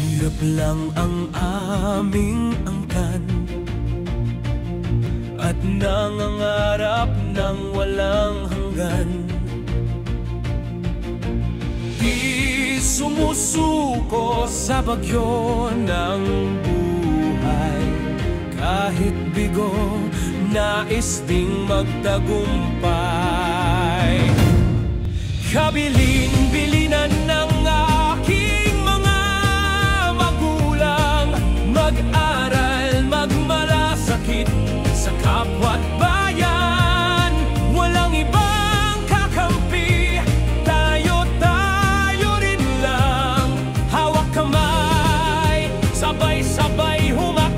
Mahirap lang ang aming angkan at nangangarap ng walang hanggan. Di sumusuko sa bagyo ng buhay, kahit bigo, nais ding magtagumpay. Kabilin-bilinan ng aking mga magulang, mag-aral, magmalasakit sa kapwa't bayan. Walang ibang kakampi, tayo rin lang. Hawak kamay, sabay-sabay humakbang.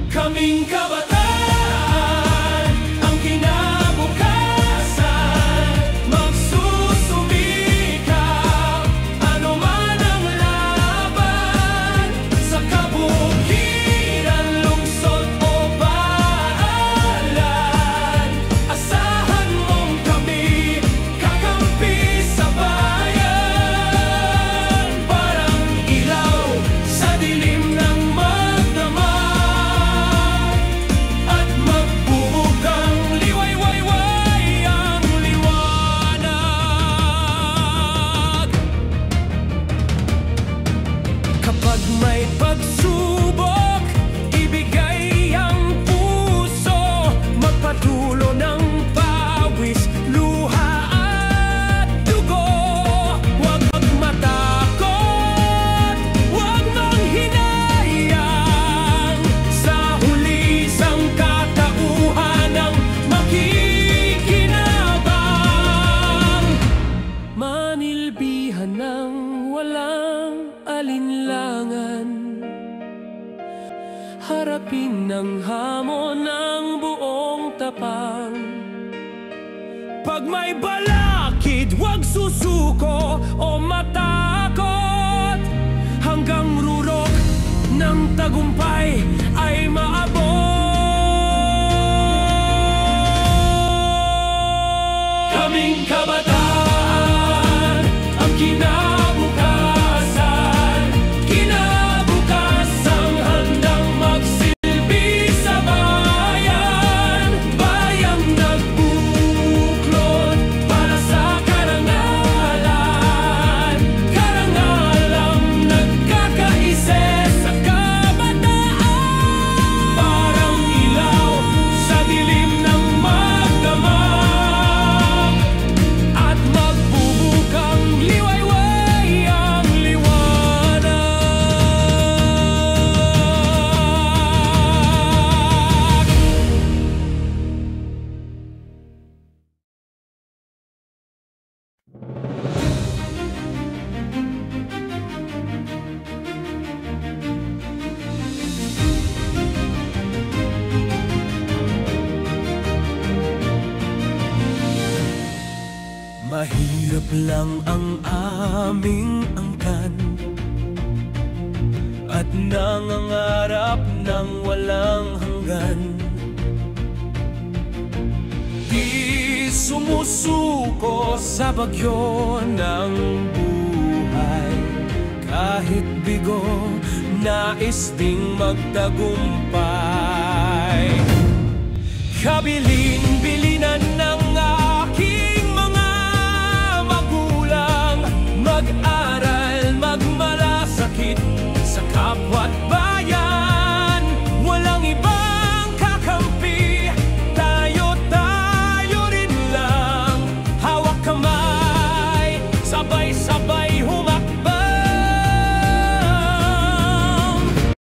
Kaming kabataan, may pagsubok, ibigay ang puso, magpatulo ng pawis, luha at dugo. Huwag matakot, huwag manghinayang, sa huli isang katauhan ang makikinabang. Manilbihan ng walang alinlangan, harapin ng hamon ng buong tapang. Pag may balakid, huwag susuko o matakot, hanggang rurok ng tagumpay ay maabot. Kaming kabataan, ang kinabukasan, kinabukasang handang magsilbi sa bayan. Bayang nagbuklod para sa karangalan, karangalang nagkakaise sa kabataan. Parang ilaw sa dilim ng magdamag, at magbubukang liwayway ang liwanag. Mahirap lang ang aming angkan at nangangarap ng walang hanggan. Di sumusuko sa bagyo ng buhay, kahit bigo, nais ding magtagumpay. Kabilin